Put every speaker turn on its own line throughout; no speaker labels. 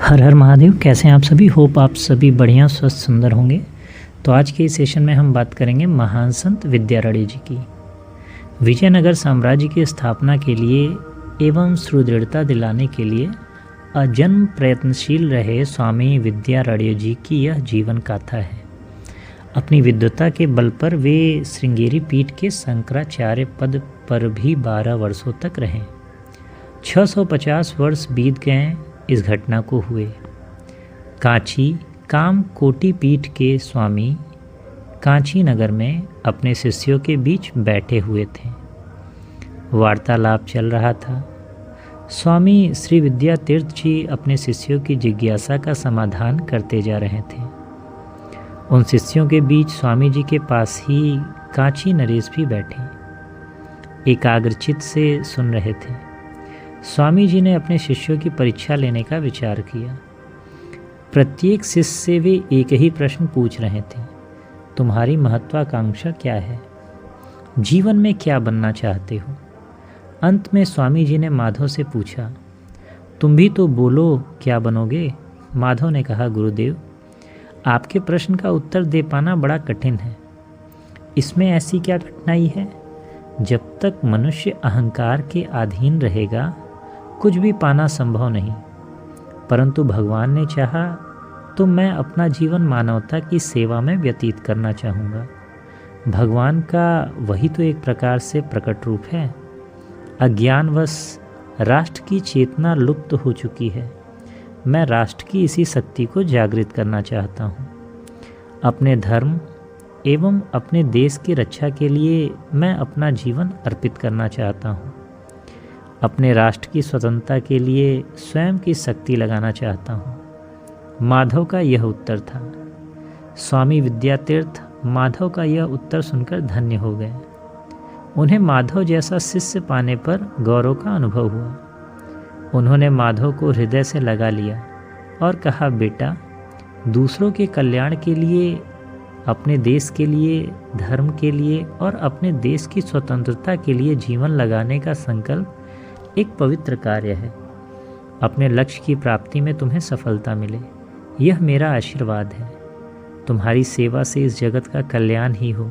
हर हर महादेव। कैसे हैं आप सभी? होप आप सभी बढ़िया स्वस्थ सुंदर होंगे। तो आज के इस सेशन में हम बात करेंगे महान संत विद्यारण्य जी की। विजयनगर साम्राज्य की स्थापना के लिए एवं सुदृढ़ता दिलाने के लिए अजन्म प्रयत्नशील रहे स्वामी विद्यारण्य जी की यह जीवन गाथा है। अपनी विद्वता के बल पर वे श्रृंगेरी पीठ के शंकराचार्य पद पर भी 12 वर्षों तक रहे। 650 वर्ष बीत गए इस घटना को हुए। कांची काम कोटि पीठ के स्वामी कांची नगर में अपने शिष्यों के बीच बैठे हुए थे। वार्तालाप चल रहा था। स्वामी श्री विद्या तीर्थ जी अपने शिष्यों की जिज्ञासा का समाधान करते जा रहे थे। उन शिष्यों के बीच स्वामी जी के पास ही कांची नरेश भी बैठे एकाग्रचित से सुन रहे थे। स्वामी जी ने अपने शिष्यों की परीक्षा लेने का विचार किया। प्रत्येक शिष्य से वे एक ही प्रश्न पूछ रहे थे, तुम्हारी महत्वाकांक्षा क्या है? जीवन में क्या बनना चाहते हो? अंत में स्वामी जी ने माधव से पूछा, तुम भी तो बोलो, क्या बनोगे? माधव ने कहा, गुरुदेव, आपके प्रश्न का उत्तर दे पाना बड़ा कठिन है। इसमें ऐसी क्या कठिनाई है? जब तक मनुष्य अहंकार के अधीन रहेगा कुछ भी पाना संभव नहीं। परंतु भगवान ने चाहा तो मैं अपना जीवन मानवता की सेवा में व्यतीत करना चाहूँगा। भगवान का वही तो एक प्रकार से प्रकट रूप है। अज्ञानवश राष्ट्र की चेतना लुप्त हो चुकी है। मैं राष्ट्र की इसी शक्ति को जागृत करना चाहता हूँ। अपने धर्म एवं अपने देश की रक्षा के लिए मैं अपना जीवन अर्पित करना चाहता हूँ। अपने राष्ट्र की स्वतंत्रता के लिए स्वयं की शक्ति लगाना चाहता हूँ। माधव का यह उत्तर था। स्वामी विद्यातीर्थ माधव का यह उत्तर सुनकर धन्य हो गए। उन्हें माधव जैसा शिष्य पाने पर गौरव का अनुभव हुआ। उन्होंने माधव को हृदय से लगा लिया और कहा, बेटा, दूसरों के कल्याण के लिए, अपने देश के लिए, धर्म के लिए और अपने देश की स्वतंत्रता के लिए जीवन लगाने का संकल्प एक पवित्र कार्य है। अपने लक्ष्य की प्राप्ति में तुम्हें सफलता मिले, यह मेरा आशीर्वाद है। तुम्हारी सेवा से इस जगत का कल्याण ही हो।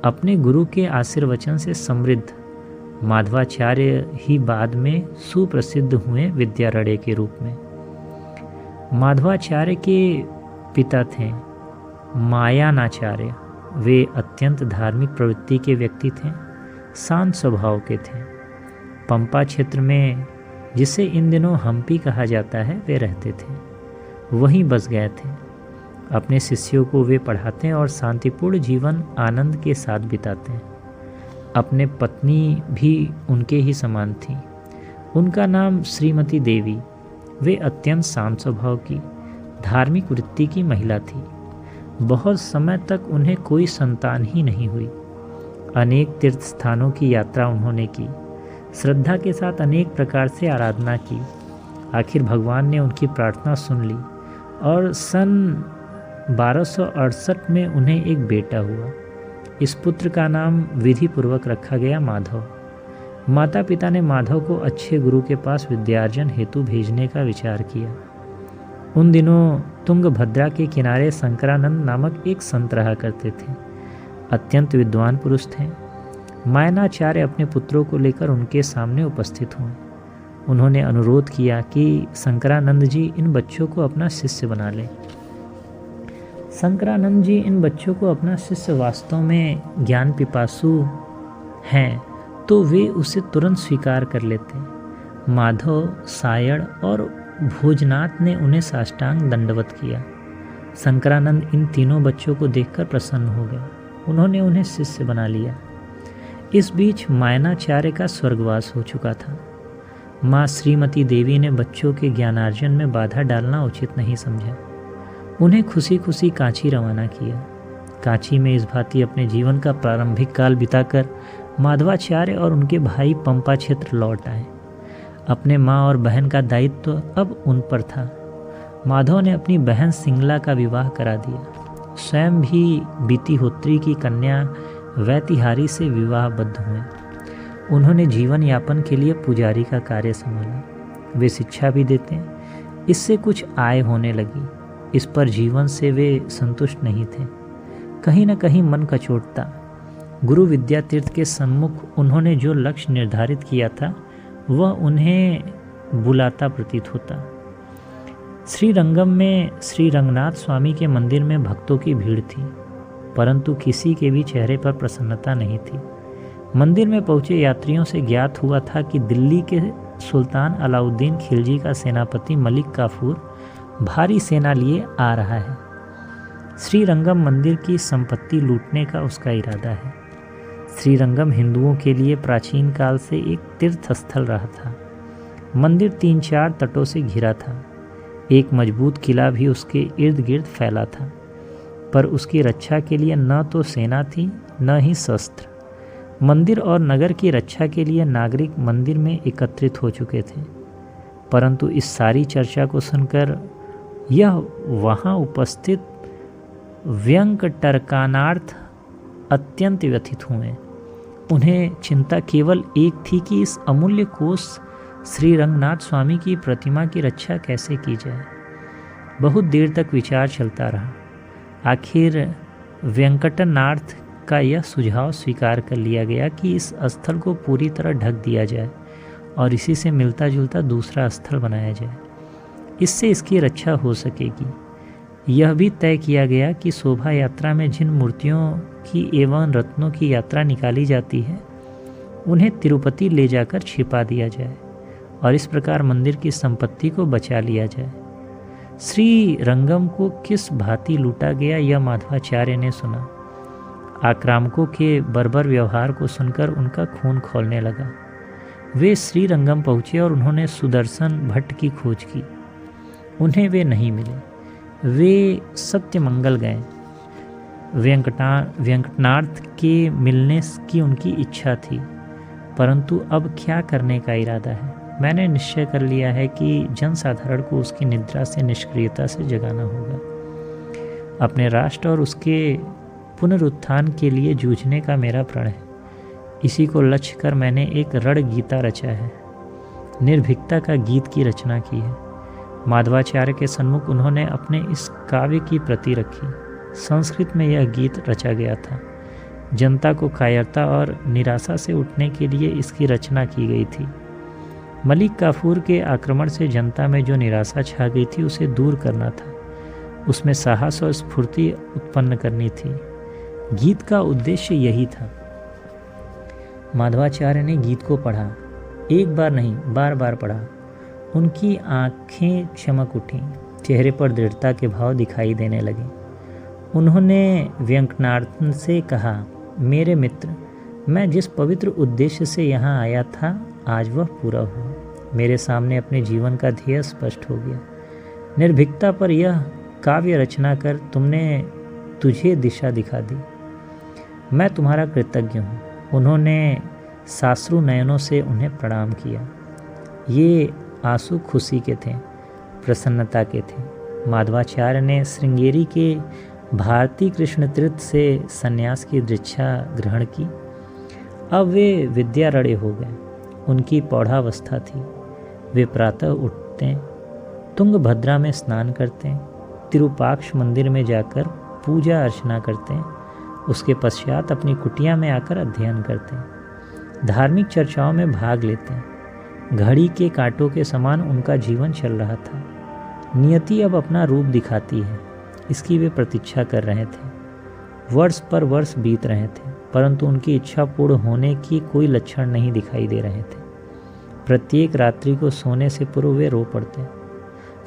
अपने गुरु के आशीर्वचन से समृद्ध माधवाचार्य ही बाद में सुप्रसिद्ध हुए विद्यारण्य के रूप में। माधवाचार्य के पिता थे मायानाचार्य। वे अत्यंत धार्मिक प्रवृत्ति के व्यक्ति थे, शांत स्वभाव के थे। पंपा क्षेत्र में, जिसे इन दिनों हम्पी कहा जाता है, वे रहते थे। वहीं बस गए थे। अपने शिष्यों को वे पढ़ाते और शांतिपूर्ण जीवन आनंद के साथ बिताते। अपने पत्नी भी उनके ही समान थी। उनका नाम श्रीमती देवी। वे अत्यंत शांत स्वभाव की, धार्मिक वृत्ति की महिला थी। बहुत समय तक उन्हें कोई संतान ही नहीं हुई। अनेक तीर्थ स्थानों की यात्रा उन्होंने की। श्रद्धा के साथ अनेक प्रकार से आराधना की। आखिर भगवान ने उनकी प्रार्थना सुन ली और सन 1268 में उन्हें एक बेटा हुआ। इस पुत्र का नाम विधि पूर्वक रखा गया माधव। माता पिता ने माधव को अच्छे गुरु के पास विद्यार्जन हेतु भेजने का विचार किया। उन दिनों तुंगभद्रा के किनारे शंकरानंद नामक एक संत रहा करते थे। अत्यंत विद्वान पुरुष थे। मायनाचार्य अपने पुत्रों को लेकर उनके सामने उपस्थित हुए। उन्होंने अनुरोध किया कि शंकरानंद जी इन बच्चों को अपना शिष्य बना लें। शंकरानंद जी इन बच्चों को अपना शिष्य वास्तव में ज्ञान पिपासु हैं तो वे उसे तुरंत स्वीकार कर लेते। माधव, सायण और भोजनाथ ने उन्हें साष्टांग दंडवत किया। शंकरानंद इन तीनों बच्चों को देखकर प्रसन्न हो गए। उन्होंने उन्हें शिष्य बना लिया। इस बीच मायनाचार्य का स्वर्गवास हो चुका था। माँ श्रीमती देवी ने बच्चों के ज्ञानार्जन में बाधा डालना उचित नहीं समझा। उन्हें खुशी खुशी कांची रवाना किया। कांची में इस भांति अपने जीवन का प्रारंभिक काल बिताकर माधवाचार्य और उनके भाई पंपा क्षेत्र लौट आए। अपने माँ और बहन का दायित्व अब उन पर था। माधव ने अपनी बहन सिंगला का विवाह करा दिया। स्वयं भी बीतीहोत्री की कन्या वैतिहारी से विवाहबद्ध हुए। उन्होंने जीवन यापन के लिए पुजारी का कार्य संभाला। वे शिक्षा भी देते, इससे कुछ आय होने लगी। इस पर जीवन से वे संतुष्ट नहीं थे, कहीं न कहीं मन कचोटता। गुरु विद्यातीर्थ के सम्मुख उन्होंने जो लक्ष्य निर्धारित किया था वह उन्हें बुलाता प्रतीत होता। श्रीरंगम में श्री रंगनाथ स्वामी के मंदिर में भक्तों की भीड़ थी, परंतु किसी के भी चेहरे पर प्रसन्नता नहीं थी। मंदिर में पहुंचे यात्रियों से ज्ञात हुआ था कि दिल्ली के सुल्तान अलाउद्दीन खिलजी का सेनापति मलिक काफूर भारी सेना लिए आ रहा है। श्रीरंगम मंदिर की संपत्ति लूटने का उसका इरादा है। श्रीरंगम हिंदुओं के लिए प्राचीन काल से एक तीर्थ स्थल रहा था। मंदिर 3-4 तटों से घिरा था। एक मजबूत किला भी उसके इर्द गिर्द फैला था, पर उसकी रक्षा के लिए न तो सेना थी न ही शस्त्र। मंदिर और नगर की रक्षा के लिए नागरिक मंदिर में एकत्रित हो चुके थे, परंतु इस सारी चर्चा को सुनकर यह वहाँ उपस्थित व्यंकटरकानार्थ अत्यंत व्यथित हुए। उन्हें चिंता केवल एक थी कि इस अमूल्य कोष श्री रंगनाथ स्वामी की प्रतिमा की रक्षा कैसे की जाए। बहुत देर तक विचार चलता रहा। आखिर व्यंकटनाथ का यह सुझाव स्वीकार कर लिया गया कि इस स्थल को पूरी तरह ढक दिया जाए और इसी से मिलता जुलता दूसरा स्थल बनाया जाए। इससे इसकी रक्षा हो सकेगी। यह भी तय किया गया कि शोभा यात्रा में जिन मूर्तियों की एवं रत्नों की यात्रा निकाली जाती है उन्हें तिरुपति ले जाकर छिपा दिया जाए और इस प्रकार मंदिर की संपत्ति को बचा लिया जाए। श्री रंगम को किस भांति लूटा गया यह माधवाचार्य ने सुना। आक्रामकों के बर्बर व्यवहार को सुनकर उनका खून खौलने लगा। वे श्रीरंगम पहुँचे और उन्होंने सुदर्शन भट्ट की खोज की। उन्हें वे नहीं मिले। वे सत्यमंगल गए। व्यंकटनाथ के मिलने की उनकी इच्छा थी, परंतु अब क्या करने का इरादा है। मैंने निश्चय कर लिया है कि जनसाधारण को उसकी निद्रा से निष्क्रियता से जगाना होगा। अपने राष्ट्र और उसके पुनरुत्थान के लिए जूझने का मेरा प्रण है। इसी को लक्ष्य कर मैंने एक रण गीता रचा है। निर्भीकता का गीत की रचना की है। माधवाचार्य के सन्मुख उन्होंने अपने इस काव्य की प्रति रखी। संस्कृत में यह गीत रचा गया था। जनता को कायरता और निराशा से उठने के लिए इसकी रचना की गई थी। मलिक काफूर के आक्रमण से जनता में जो निराशा छा गई थी उसे दूर करना था। उसमें साहस और स्फूर्ति उत्पन्न करनी थी। गीत का उद्देश्य यही था। माधवाचार्य ने गीत को पढ़ा। एक बार नहीं, बार बार पढ़ा। उनकी आंखें चमक उठीं, चेहरे पर दृढ़ता के भाव दिखाई देने लगे। उन्होंने व्यंकटनाथ से कहा, मेरे मित्र, मैं जिस पवित्र उद्देश्य से यहाँ आया था आज वह पूरा हुआ। मेरे सामने अपने जीवन का ध्येय स्पष्ट हो गया। निर्भीकता पर यह काव्य रचना कर तुझे दिशा दिखा दी। मैं तुम्हारा कृतज्ञ हूँ। उन्होंने साश्रु नयनों से उन्हें प्रणाम किया। ये आंसू खुशी के थे, प्रसन्नता के थे। माधवाचार्य ने श्रृंगेरी के भारती कृष्ण तीर्थ से संन्यास की दीक्षा ग्रहण की। अब वे विद्यारण्य हो गए। उनकी प्रौढ़ावस्था थी। वे प्रातः उठते, तुंगभद्रा में स्नान करते, तिरुपाक्ष मंदिर में जाकर पूजा अर्चना करते, उसके पश्चात अपनी कुटिया में आकर अध्ययन करते, धार्मिक चर्चाओं में भाग लेते। घड़ी के कांटों के समान उनका जीवन चल रहा था। नियति अब अपना रूप दिखाती है, इसकी वे प्रतीक्षा कर रहे थे। वर्ष पर वर्ष बीत रहे थे, परंतु उनकी इच्छा पूर्ण होने की कोई लक्षण नहीं दिखाई दे रहे थे। प्रत्येक रात्रि को सोने से पूर्व वे रो पड़ते,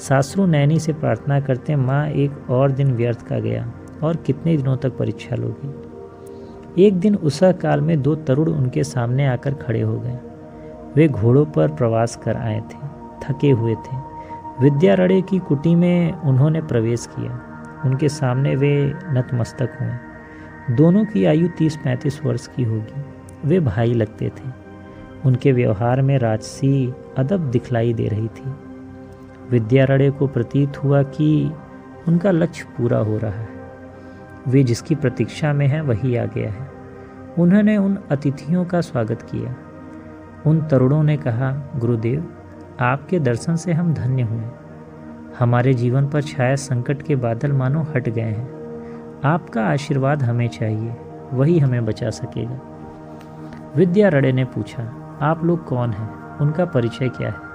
साश्रु नैनी से प्रार्थना करते, माँ एक और दिन व्यर्थ का गया और कितने दिनों तक परीक्षा लोगी। एक दिन उषा काल में 2 तरुण उनके सामने आकर खड़े हो गए। वे घोड़ों पर प्रवास कर आए थे, थके हुए थे। विद्यारण्य की कुटी में उन्होंने प्रवेश किया। उनके सामने वे नतमस्तक हुए। दोनों की आयु 30-35 वर्ष की होगी। वे भाई लगते थे। उनके व्यवहार में राजसी अदब दिखलाई दे रही थी। विद्यारण्य को प्रतीत हुआ कि उनका लक्ष्य पूरा हो रहा है। वे जिसकी प्रतीक्षा में हैं वही आ गया है। उन्होंने उन अतिथियों का स्वागत किया। उन तरुणों ने कहा, गुरुदेव, आपके दर्शन से हम धन्य हुए। हमारे जीवन पर छाया संकट के बादल मानो हट गए हैं। आपका आशीर्वाद हमें चाहिए, वही हमें बचा सकेगा। विद्यारण्य ने पूछा, आप लोग कौन हैं? उनका परिचय क्या है?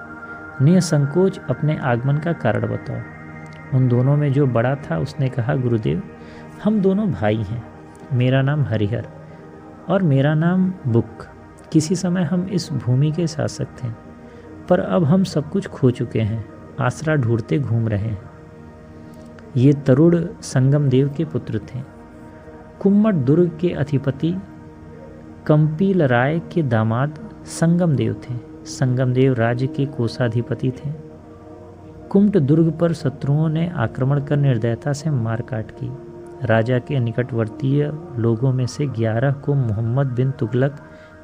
निसंकोच अपने आगमन का कारण बताओ। उन दोनों में जो बड़ा था उसने कहा, गुरुदेव, हम दोनों भाई हैं। मेरा नाम हरिहर और मेरा नाम बुक। किसी समय हम इस भूमि के शासक थे, पर अब हम सब कुछ खो चुके हैं, आसरा ढूंढते घूम रहे हैं। ये तरुण संगम देव के पुत्र थे। कुम्मट दुर्ग के अधिपति कंपील राय के दामाद संगम देव थे। संगम देव राज्य के कोषाधिपति थे। कुम्ट दुर्ग पर शत्रुओं ने आक्रमण कर निर्दयता से मारकाट की। राजा के निकटवर्तीय लोगों में से 11 को मोहम्मद बिन तुगलक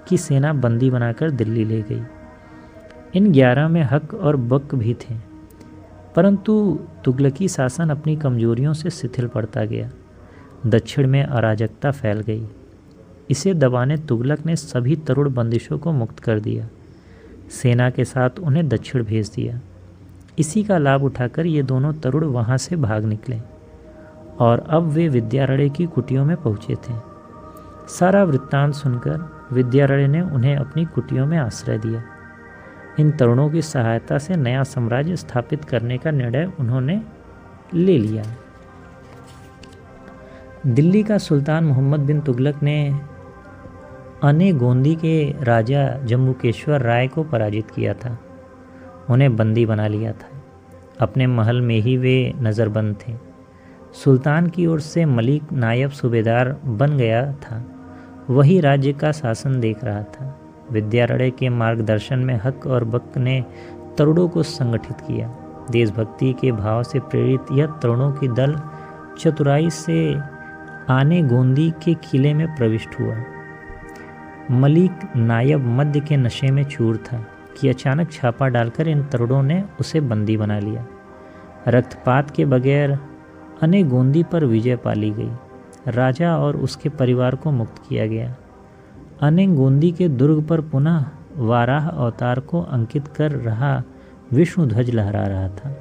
की सेना बंदी बनाकर दिल्ली ले गई। इन 11 में हक और बक भी थे, परंतु तुगलकी शासन अपनी कमजोरियों से शिथिल पड़ता गया। दक्षिण में अराजकता फैल गई। इसे दबाने तुगलक ने सभी तरुण बंदिशों को मुक्त कर दिया। सेना के साथ उन्हें दक्षिण भेज दिया। इसी का लाभ उठाकर ये दोनों तरुण वहाँ से भाग निकले और अब वे विद्यारण्य की कुटियों में पहुँचे थे। सारा वृत्तांत सुनकर विद्यारण्य ने उन्हें अपनी कुटियों में आश्रय दिया। इन तरुणों की सहायता से नया साम्राज्य स्थापित करने का निर्णय उन्होंने ले लिया। दिल्ली का सुल्तान मोहम्मद बिन तुगलक ने अने गोंदी के राजा जम्बुकेश्वर राय को पराजित किया था। उन्हें बंदी बना लिया था। अपने महल में ही वे नज़रबंद थे। सुल्तान की ओर से मलिक नायब सूबेदार बन गया था। वही राज्य का शासन देख रहा था। विद्यारण्य के मार्गदर्शन में हक और बक ने तरुणों को संगठित किया। देशभक्ति के भाव से प्रेरित यह तरुणों की दल चतुराई से आने गोंदी के किले में प्रविष्ट हुआ। मलिक नायब मध्य के नशे में चूर था कि अचानक छापा डालकर इन तरुणों ने उसे बंदी बना लिया। रक्तपात के बगैर अने गोंदी पर विजय पा ली गई। राजा और उसके परिवार को मुक्त किया गया। अने गोंदी के दुर्ग पर पुनः वाराह अवतार को अंकित कर रहा विष्णु ध्वज लहरा रहा था।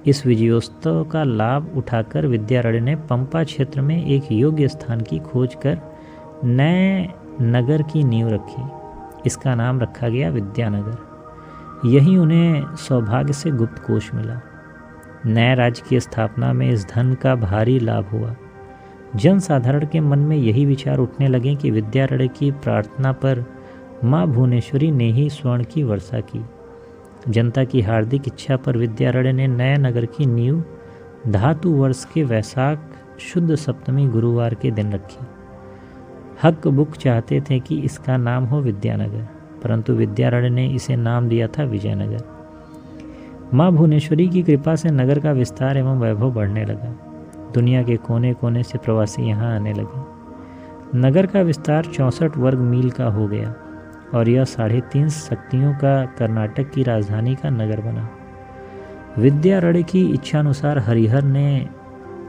इस विजयोत्सव का लाभ उठाकर विद्यारण्य ने पंपा क्षेत्र में एक योग्य स्थान की खोज कर नए नगर की नींव रखी। इसका नाम रखा गया विद्यानगर। यही उन्हें सौभाग्य से गुप्त कोष मिला। नए राज्य की स्थापना में इस धन का भारी लाभ हुआ। जनसाधारण के मन में यही विचार उठने लगे कि विद्यारण्य की प्रार्थना पर माँ भुवनेश्वरी ने ही स्वर्ण की वर्षा की। जनता की हार्दिक इच्छा पर विद्यारण्य ने नए नगर की नींव धातु वर्ष के वैशाख शुद्ध सप्तमी गुरुवार के दिन रखी। हक बुक चाहते थे कि इसका नाम हो विद्यानगर, परंतु विद्यारण्य ने इसे नाम दिया था विजयनगर। माँ भुवनेश्वरी की कृपा से नगर का विस्तार एवं वैभव बढ़ने लगा। दुनिया के कोने कोने से प्रवासी यहाँ आने लगे। नगर का विस्तार 64 वर्ग मील का हो गया और यह 3.5 शक्तियों का कर्नाटक की राजधानी का नगर बना। विद्यारण्य की इच्छानुसार हरिहर ने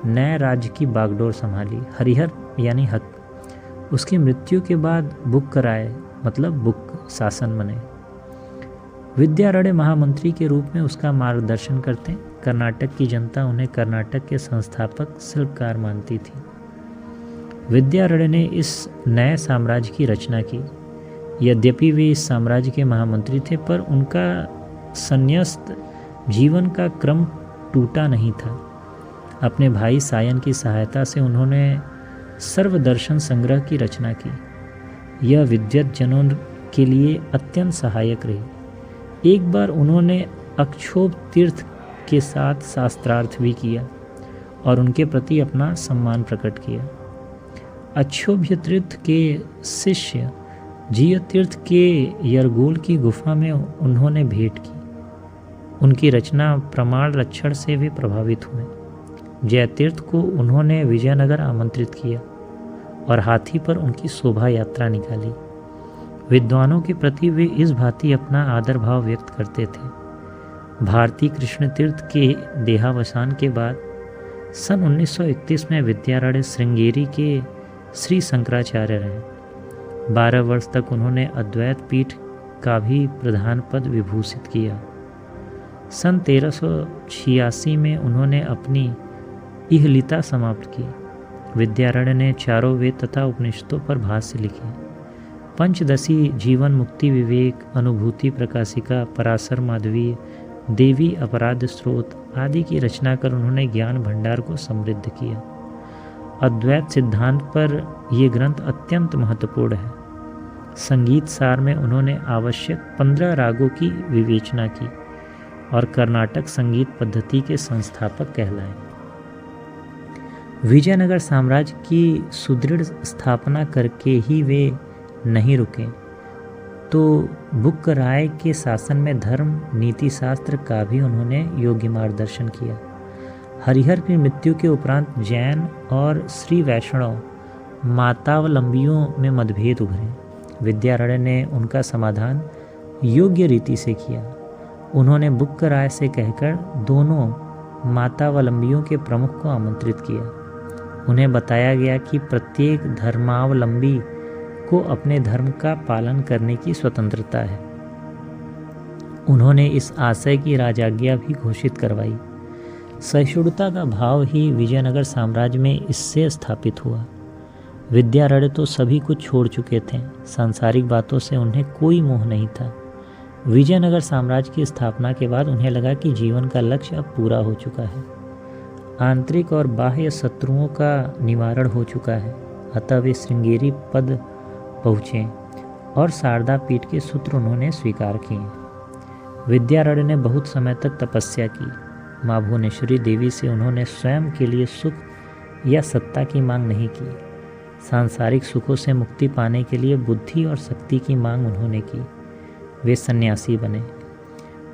नए राज्य की बागडोर संभाली। हरिहर यानी हक। उसकी मृत्यु के बाद बुक कराए मतलब बुक शासन बने। विद्यारण्य महामंत्री के रूप में उसका मार्गदर्शन करते। कर्नाटक की जनता उन्हें कर्नाटक के संस्थापक शिल्पकार मानती थी। विद्यारण्य ने इस नए साम्राज्य की रचना की। यद्यपि वे इस साम्राज्य के महामंत्री थे, पर उनका संन्यस्त जीवन का क्रम टूटा नहीं था। अपने भाई सायन की सहायता से उन्होंने सर्वदर्शन संग्रह की रचना की। यह विद्वत जनों के लिए अत्यंत सहायक रही। एक बार उन्होंने अक्षोभ तीर्थ के साथ शास्त्रार्थ भी किया और उनके प्रति अपना सम्मान प्रकट किया। अक्षोभ्य तीर्थ के शिष्य जीय तीर्थ के यरगोल की गुफा में उन्होंने भेंट की। उनकी रचना प्रमाण रक्षण से भी प्रभावित हुए। जयतीर्थ को उन्होंने विजयनगर आमंत्रित किया और हाथी पर उनकी शोभा यात्रा निकाली। विद्वानों के प्रति वे इस भांति अपना आदर भाव व्यक्त करते थे। भारती कृष्ण तीर्थ के देहावसान के बाद सन 1931 में विद्यारण्य श्रृंगेरी के श्री शंकराचार्य रहे। 12 वर्ष तक उन्होंने अद्वैत पीठ का भी प्रधान पद विभूषित किया। सन 1386 में उन्होंने अपनी इहलिता समाप्त की। विद्यारण्य ने चारों वेद तथा उपनिषदों पर भाष्य लिखे। पंचदशी, जीवन मुक्ति विवेक, अनुभूति प्रकाशिका, पराशर माधवीय, देवी अपराध स्रोत आदि की रचना कर उन्होंने ज्ञान भंडार को समृद्ध किया। अद्वैत सिद्धांत पर ये ग्रंथ अत्यंत महत्वपूर्ण है। संगीत सार में उन्होंने आवश्यक 15 रागों की विवेचना की और कर्नाटक संगीत पद्धति के संस्थापक कहलाए। विजयनगर साम्राज्य की सुदृढ़ स्थापना करके ही वे नहीं रुके, तो बुक्कराय के शासन में धर्म नीति शास्त्र का भी उन्होंने योग्य मार्गदर्शन किया। हरिहर की मृत्यु के उपरांत जैन और श्री वैष्णव मातावलंबियों में मतभेद उभरे। विद्यारण्य ने उनका समाधान योग्य रीति से किया। उन्होंने बुक्कराय से कहकर दोनों मातावलंबियों के प्रमुख को आमंत्रित किया। उन्हें बताया गया कि प्रत्येक धर्मावलंबी को अपने धर्म का पालन करने की स्वतंत्रता है। उन्होंने इस आशय की राजाज्ञा भी घोषित करवाई। सहिष्णुता का भाव ही विजयनगर साम्राज्य में इससे स्थापित हुआ। विद्यारण्य तो सभी कुछ छोड़ चुके थे, सांसारिक बातों से उन्हें कोई मोह नहीं था। विजयनगर साम्राज्य की स्थापना के बाद उन्हें लगा कि जीवन का लक्ष्य अब पूरा हो चुका है। आंतरिक और बाह्य शत्रुओं का निवारण हो चुका है। अतः वे श्रृंगेरी पद पहुँचे और शारदा पीठ के सूत्र उन्होंने स्वीकार किए। विद्यारण्य ने बहुत समय तक तपस्या की। माँ भुवनेश्वरी देवी से उन्होंने स्वयं के लिए सुख या सत्ता की मांग नहीं की। सांसारिक सुखों से मुक्ति पाने के लिए बुद्धि और शक्ति की मांग उन्होंने की। वे सन्यासी बने।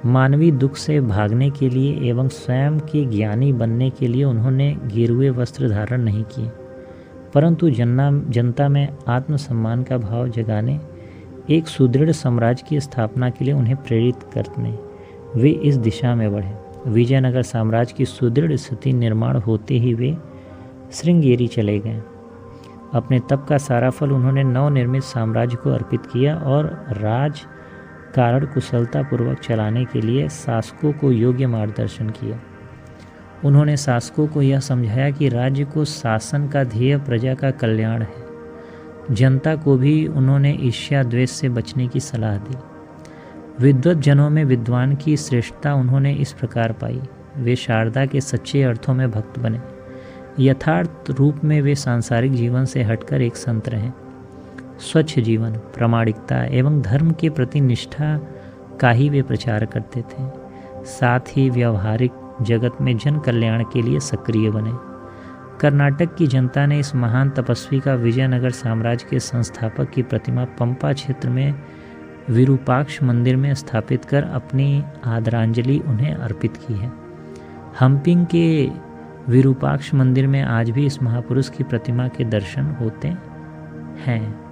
मानवीय दुख से भागने के लिए एवं स्वयं के ज्ञानी बनने के लिए उन्होंने गेरुए वस्त्र धारण नहीं किए, परंतु जनता में आत्मसम्मान का भाव जगाने, एक सुदृढ़ साम्राज्य की स्थापना के लिए उन्हें प्रेरित करने वे इस दिशा में बढ़े। विजयनगर साम्राज्य की सुदृढ़ स्थिति निर्माण होते ही वे श्रृंगेरी चले गए। अपने तप का सारा फल उन्होंने नवनिर्मित साम्राज्य को अर्पित किया और राज कारण कुशलतापूर्वक चलाने के लिए शासकों को योग्य मार्गदर्शन किया। उन्होंने शासकों को यह समझाया कि राज्य को शासन का ध्येय प्रजा का कल्याण है। जनता को भी उन्होंने ईर्ष्या द्वेष से बचने की सलाह दी। विद्वत जनों में विद्वान की श्रेष्ठता उन्होंने इस प्रकार पाई। वे शारदा के सच्चे अर्थों में भक्त बने। यथार्थ रूप में वे सांसारिक जीवन से हटकर एक संत रहे। स्वच्छ जीवन, प्रामाणिकता एवं धर्म के प्रति निष्ठा का ही वे प्रचार करते थे। साथ ही व्यवहारिक जगत में जन कल्याण के लिए सक्रिय बने। कर्नाटक की जनता ने इस महान तपस्वी का विजयनगर साम्राज्य के संस्थापक की प्रतिमा पंपा क्षेत्र में विरूपाक्ष मंदिर में स्थापित कर अपनी आदरांजलि उन्हें अर्पित की है। हम्पिंग के विरूपाक्ष मंदिर में आज भी इस महापुरुष की प्रतिमा के दर्शन होते हैं।